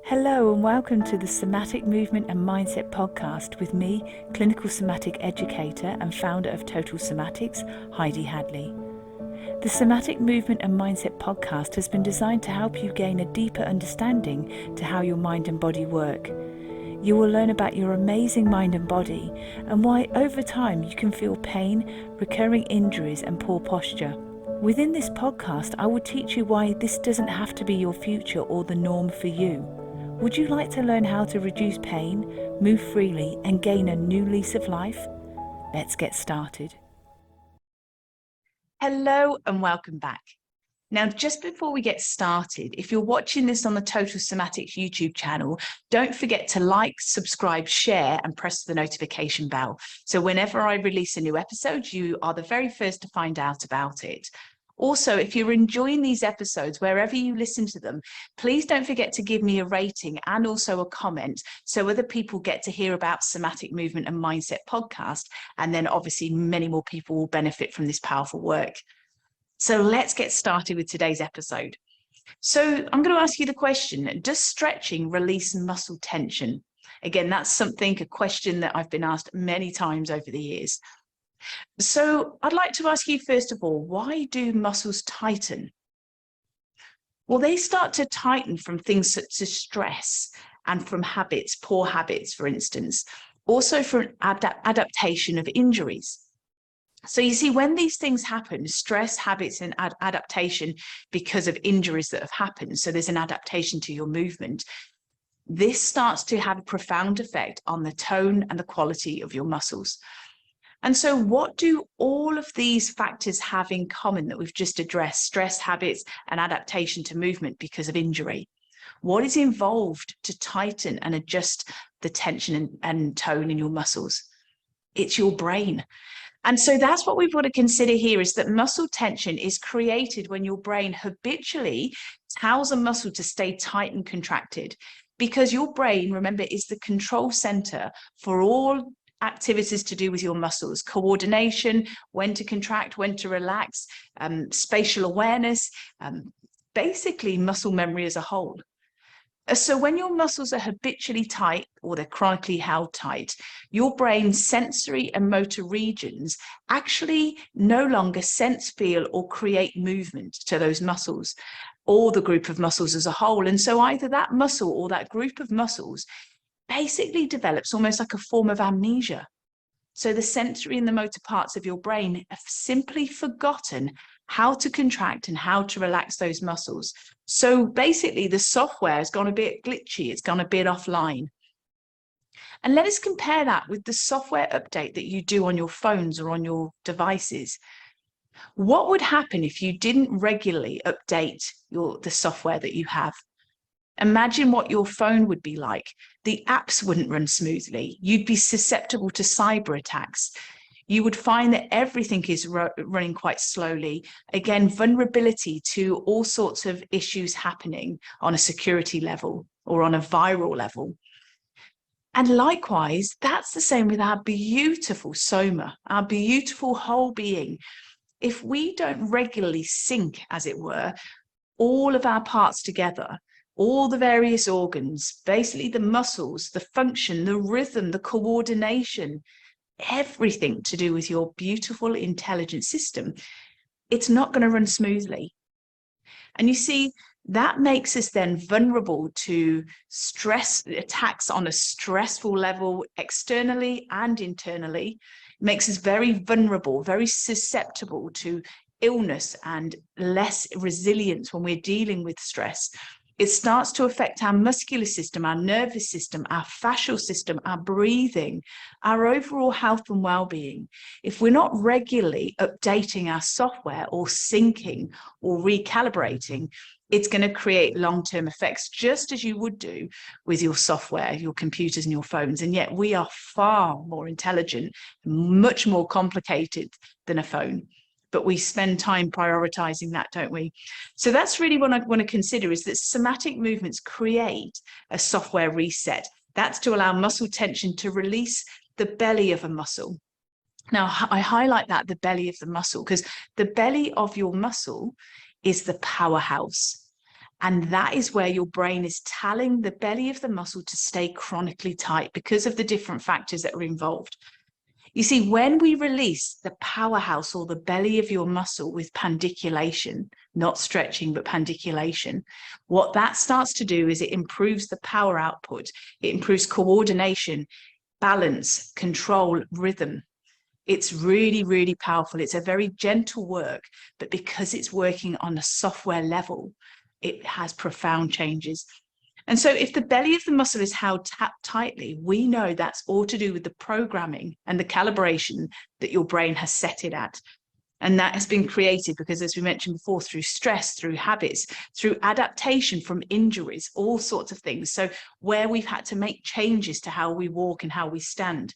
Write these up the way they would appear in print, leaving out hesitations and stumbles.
Hello and welcome to the Somatic Movement and Mindset podcast with me, clinical somatic educator and founder of Total Somatics, Heidi Hadley. The Somatic Movement and Mindset podcast has been designed to help you gain a deeper understanding to how your mind and body work. You will learn about your amazing mind and body and why over time you can feel pain, recurring injuries and poor posture. Within this podcast, I will teach you why this doesn't have to be your future or the norm for you. Would you like to learn how to reduce pain, move freely, and gain a new lease of life? Let's get started. Hello and welcome back. Now, just before we get started, if you're watching this on the Total Somatics YouTube channel, don't forget to like, subscribe, share, and press the notification bell. So whenever I release a new episode, you are the very first to find out about it. Also, if you're enjoying these episodes, wherever you listen to them, please don't forget to give me a rating and also a comment so other people get to hear about Somatic Movement and Mindset podcast. And then obviously many more people will benefit from this powerful work. So let's get started with today's episode. So I'm going to ask you the question, does stretching release muscle tension? Again, that's a question that I've been asked many times over the years. So I'd like to ask you, first of all, why do muscles tighten? Well, they start to tighten from things such as stress and from habits, poor habits, for instance, also from adaptation of injuries. So you see, when these things happen, stress, habits, and adaptation because of injuries that have happened, so there's an adaptation to your movement, this starts to have a profound effect on the tone and the quality of your muscles. And so what do all of these factors have in common that we've just addressed? Stress, habits, and adaptation to movement because of injury. What is involved to tighten and adjust the tension and tone in your muscles? It's your brain. And so that's what we've got to consider here, is that muscle tension is created when your brain habitually tells a muscle to stay tight and contracted, because your brain, remember, is the control center for all activities to do with your muscles: coordination, when to contract, when to relax, spatial awareness, basically muscle memory as a whole. So when your muscles are habitually tight or they're chronically held tight, your brain's sensory and motor regions actually no longer sense, feel, or create movement to those muscles or the group of muscles as a whole. And so either that muscle or that group of muscles basically develops almost like a form of amnesia. So the sensory and the motor parts of your brain have simply forgotten how to contract and how to relax those muscles. So basically the software has gone a bit glitchy, it's gone a bit offline. And let us compare that with the software update that you do on your phones or on your devices. What would happen if you didn't regularly update the software that you have? Imagine what your phone would be like. The apps wouldn't run smoothly. You'd be susceptible to cyber attacks. You would find that everything is running quite slowly. Again, vulnerability to all sorts of issues happening on a security level or on a viral level. And likewise, that's the same with our beautiful soma, our beautiful whole being. If we don't regularly sync, as it were, all of our parts together, all the various organs, basically the muscles, the function, the rhythm, the coordination, everything to do with your beautiful intelligent system, it's not going to run smoothly. And you see, that makes us then vulnerable to stress attacks on a stressful level, externally and internally. It makes us very vulnerable, very susceptible to illness and less resilience when we're dealing with stress. It starts to affect our muscular system, our nervous system, our fascial system, our breathing, our overall health and well-being. If we're not regularly updating our software or syncing or recalibrating, it's going to create long-term effects, just as you would do with your software, your computers and your phones. And yet we are far more intelligent, much more complicated than a phone. But we spend time prioritizing that, don't we? So that's really what I want to consider, is that somatic movements create a software reset. That's to allow muscle tension to release the belly of a muscle. Now, I highlight that, the belly of the muscle, because the belly of your muscle is the powerhouse. And that is where your brain is telling the belly of the muscle to stay chronically tight because of the different factors that are involved. You see, when we release the powerhouse or the belly of your muscle with pandiculation, not stretching, but pandiculation, what that starts to do is it improves the power output. It improves coordination, balance, control, rhythm. It's really, really powerful. It's a very gentle work, but because it's working on a software level, it has profound changes. And so if the belly of the muscle is held tightly, we know that's all to do with the programming and the calibration that your brain has set it at. And that has been created because, as we mentioned before, through stress, through habits, through adaptation from injuries, all sorts of things. So where we've had to make changes to how we walk and how we stand.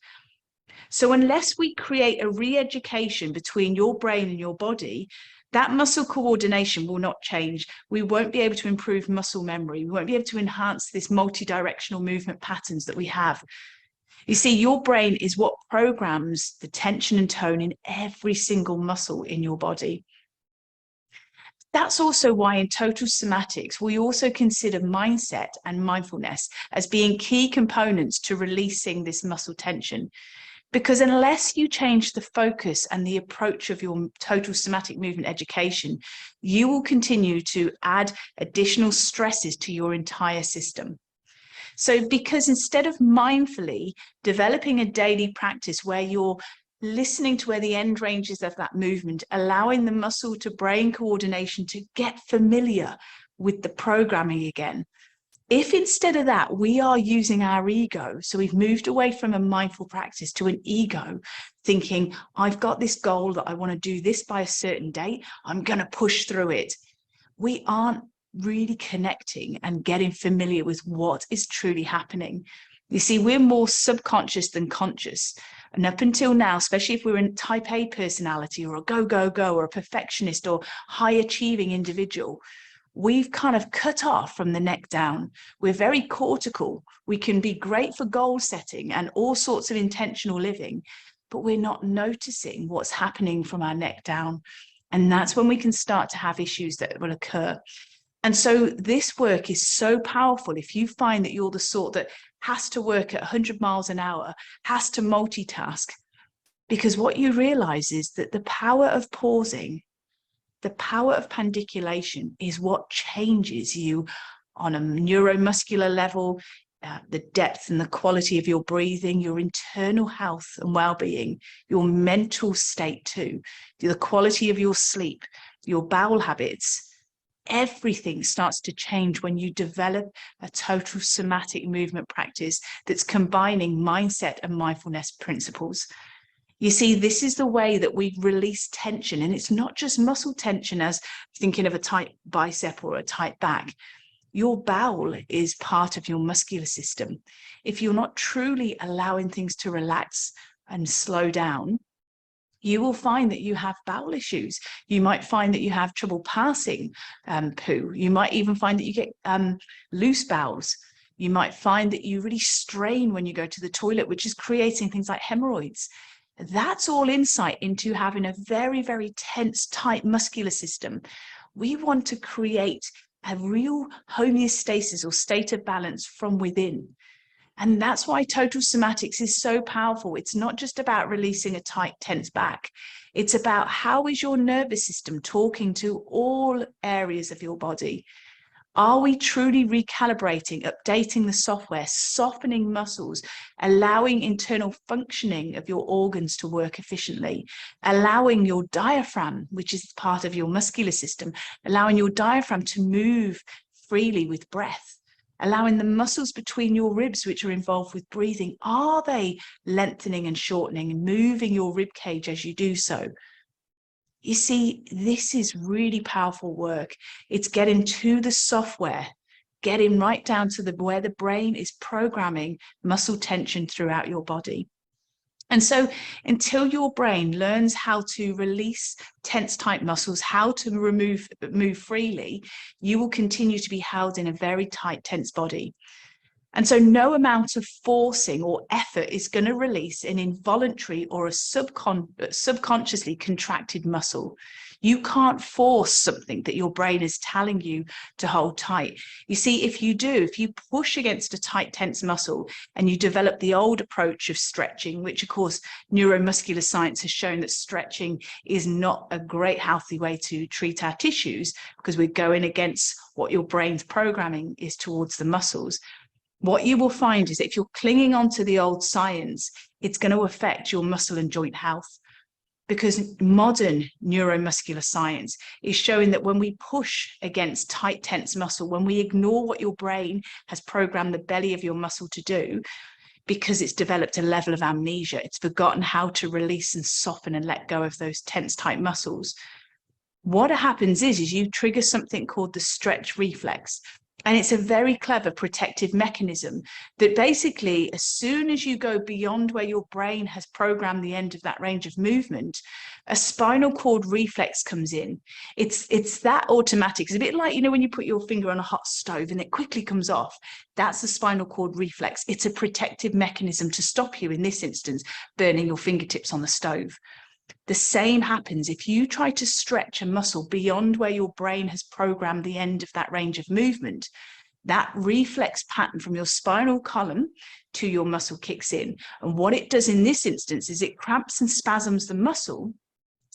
So unless we create a re-education between your brain and your body, that muscle coordination will not change. We won't be able to improve muscle memory. We won't be able to enhance this multi-directional movement patterns that we have. You see, your brain is what programs the tension and tone in every single muscle in your body. That's also why in total somatics, we also consider mindset and mindfulness as being key components to releasing this muscle tension. Because unless you change the focus and the approach of your total somatic movement education, you will continue to add additional stresses to your entire system. So because instead of mindfully developing a daily practice where you're listening to where the end ranges of that movement, allowing the muscle to brain coordination to get familiar with the programming again, if instead of that, we are using our ego, so we've moved away from a mindful practice to an ego, thinking, I've got this goal that I want to do this by a certain date, I'm going to push through it. We aren't really connecting and getting familiar with what is truly happening. You see, we're more subconscious than conscious. And up until now, especially if we're a type A personality or a go, go, go, or a perfectionist or high achieving individual, we've kind of cut off from the neck down. We're very cortical. We can be great for goal setting and all sorts of intentional living, but we're not noticing what's happening from our neck down. And that's when we can start to have issues that will occur. And so this work is so powerful. If you find that you're the sort that has to work at 100 miles an hour, has to multitask, because what you realize is that the power of pausing, the power of pandiculation is what changes you on a neuromuscular level, the depth and the quality of your breathing, your internal health and well-being, your mental state too, the quality of your sleep, your bowel habits. Everything starts to change when you develop a total somatic movement practice that's combining mindset and mindfulness principles. You see, this is the way that we release tension, and it's not just muscle tension as thinking of a tight bicep or a tight back. Your bowel is part of your muscular system. If you're not truly allowing things to relax and slow down, you will find that you have bowel issues. You might find that you have trouble passing poo. You might even find that you get loose bowels. You might find that you really strain when you go to the toilet, which is creating things like hemorrhoids. That's all insight into having a very, very tense, tight muscular system. We want to create a real homeostasis or state of balance from within. And that's why total somatics is so powerful. It's not just about releasing a tight, tense back. It's about how is your nervous system talking to all areas of your body. Are we truly recalibrating, updating the software, softening muscles, allowing internal functioning of your organs to work efficiently, allowing your diaphragm, which is part of your muscular system, allowing your diaphragm to move freely with breath, allowing the muscles between your ribs, which are involved with breathing, are they lengthening and shortening and moving your rib cage as you do so? You see, this is really powerful work. It's getting to the software, getting right down to where the brain is programming muscle tension throughout your body. And so until your brain learns how to release tense tight muscles, how to move freely, you will continue to be held in a very tight, tense body. And so no amount of forcing or effort is going to release an involuntary or a subconsciously contracted muscle. You can't force something that your brain is telling you to hold tight. You see, if you push against a tight, tense muscle and you develop the old approach of stretching, which of course, neuromuscular science has shown that stretching is not a great healthy way to treat our tissues because we're going against what your brain's programming is towards the muscles. What you will find is if you're clinging on to the old science, it's going to affect your muscle and joint health. Because modern neuromuscular science is showing that when we push against tight, tense muscle, when we ignore what your brain has programmed the belly of your muscle to do, because it's developed a level of amnesia, it's forgotten how to release and soften and let go of those tense, tight muscles. What happens is you trigger something called the stretch reflex. And it's a very clever protective mechanism that basically, as soon as you go beyond where your brain has programmed the end of that range of movement, a spinal cord reflex comes in. It's that automatic. It's a bit like, when you put your finger on a hot stove and it quickly comes off. That's the spinal cord reflex. It's a protective mechanism to stop you, in this instance, burning your fingertips on the stove. The same happens if you try to stretch a muscle beyond where your brain has programmed the end of that range of movement. That reflex pattern from your spinal column to your muscle kicks in. And what it does in this instance is it cramps and spasms the muscle.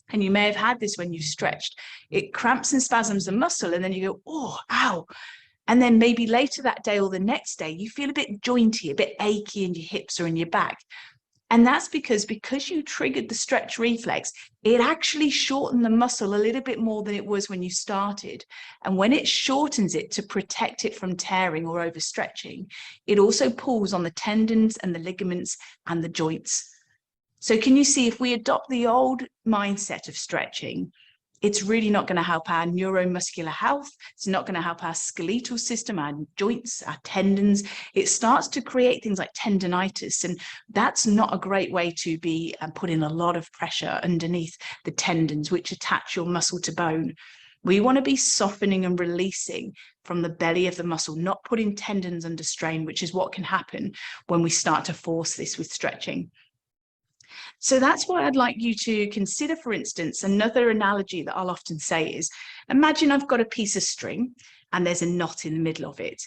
And you may have had this when you stretched. It cramps and spasms the muscle, and then you go, oh, ow. And then maybe later that day or the next day, you feel a bit jointy, a bit achy in your hips or in your back. And that's because you triggered the stretch reflex, it actually shortened the muscle a little bit more than it was when you started. And when it shortens it to protect it from tearing or overstretching, it also pulls on the tendons and the ligaments and the joints. So can you see, if we adopt the old mindset of stretching, it's really not going to help our neuromuscular health. It's not going to help our skeletal system, our joints, our tendons. It starts to create things like tendinitis. And that's not a great way to be putting a lot of pressure underneath the tendons, which attach your muscle to bone. We want to be softening and releasing from the belly of the muscle, not putting tendons under strain, which is what can happen when we start to force this with stretching. So that's why I'd like you to consider, for instance, another analogy that I'll often say is, imagine I've got a piece of string and there's a knot in the middle of it.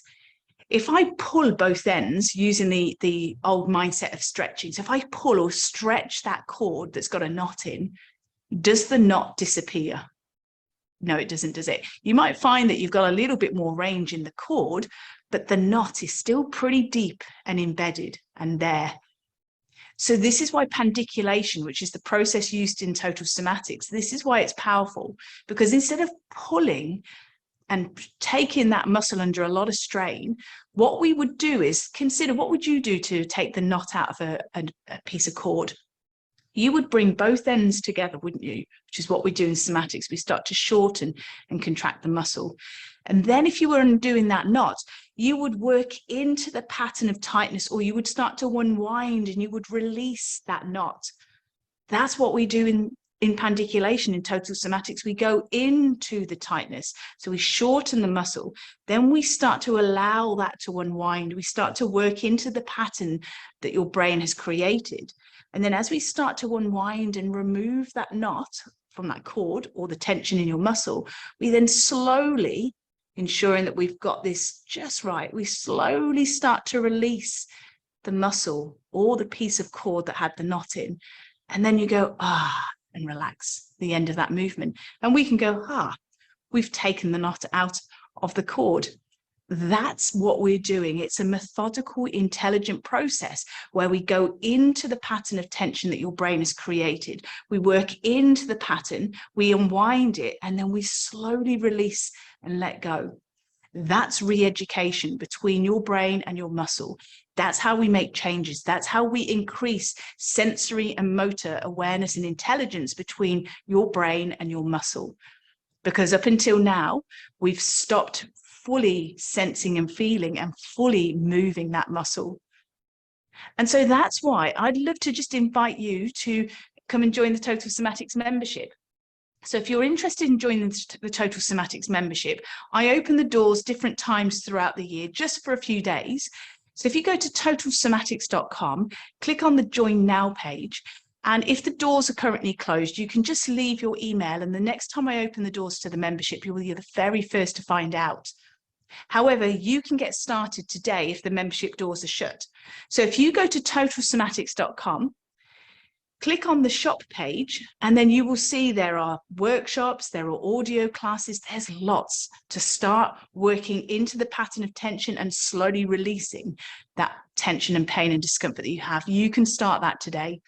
If I pull both ends using the old mindset of stretching, so if I pull or stretch that cord that's got a knot in, does the knot disappear? No, it doesn't, does it? You might find that you've got a little bit more range in the cord, but the knot is still pretty deep and embedded and there. So this is why pandiculation, which is the process used in total somatics, this is why it's powerful, because instead of pulling and taking that muscle under a lot of strain, what we would do is consider, what would you do to take the knot out of a piece of cord? You would bring both ends together, wouldn't you? Which is what we do in somatics. We start to shorten and contract the muscle. And then if you were undoing that knot, you would work into the pattern of tightness, or you would start to unwind and you would release that knot. That's what we do in pandiculation, in total somatics. We go into the tightness. So we shorten the muscle. Then we start to allow that to unwind. We start to work into the pattern that your brain has created. And then as we start to unwind and remove that knot from that cord or the tension in your muscle, we then slowly, ensuring that we've got this just right, we slowly start to release the muscle or the piece of cord that had the knot in. And then you go, and relax the end of that movement. And we can go, we've taken the knot out of the cord. That's what we're doing. It's a methodical, intelligent process where we go into the pattern of tension that your brain has created. We work into the pattern, we unwind it, and then we slowly release and let go. That's re-education between your brain and your muscle. That's how we make changes. That's how we increase sensory and motor awareness and intelligence between your brain and your muscle. Because up until now, we've stopped fully sensing and feeling and fully moving that muscle. And so that's why I'd love to just invite you to come and join the Total Somatics membership. So if you're interested in joining the Total Somatics membership, I open the doors different times throughout the year, just for a few days. So if you go to totalsomatics.com, click on the Join Now page, And if the doors are currently closed, you can just leave your email, and the next time I open the doors to the membership, you will be the very first to find out. However, you can get started today if the membership doors are shut. So if you go to totalsomatics.com, click on the shop page, and then you will see there are workshops, there are audio classes, there's lots to start working into the pattern of tension and slowly releasing that tension and pain and discomfort that you have. You can start that today.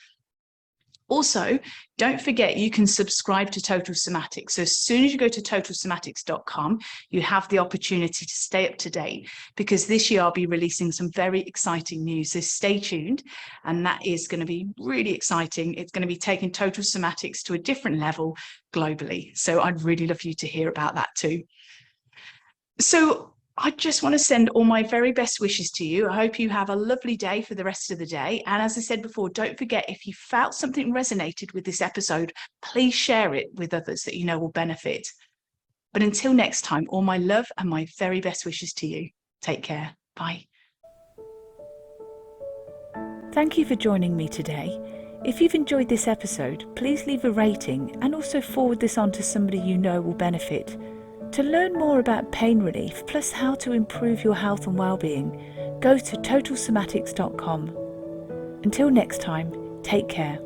Also, don't forget you can subscribe to Total Somatics. So as soon as you go to totalsomatics.com, you have the opportunity to stay up to date, because this year I'll be releasing some very exciting news. So stay tuned, and that is going to be really exciting. It's going to be taking Total Somatics to a different level globally. So I'd really love you to hear about that too. So I just want to send all my very best wishes to you. I hope you have a lovely day for the rest of the day. And as I said before, don't forget, if you felt something resonated with this episode, please share it with others that you know will benefit. But until next time, all my love and my very best wishes to you. Take care. Bye. Thank you for joining me today. If you've enjoyed this episode, please leave a rating and also forward this on to somebody you know will benefit. To learn more about pain relief, plus how to improve your health and well-being, go to totalsomatics.com. Until next time, take care.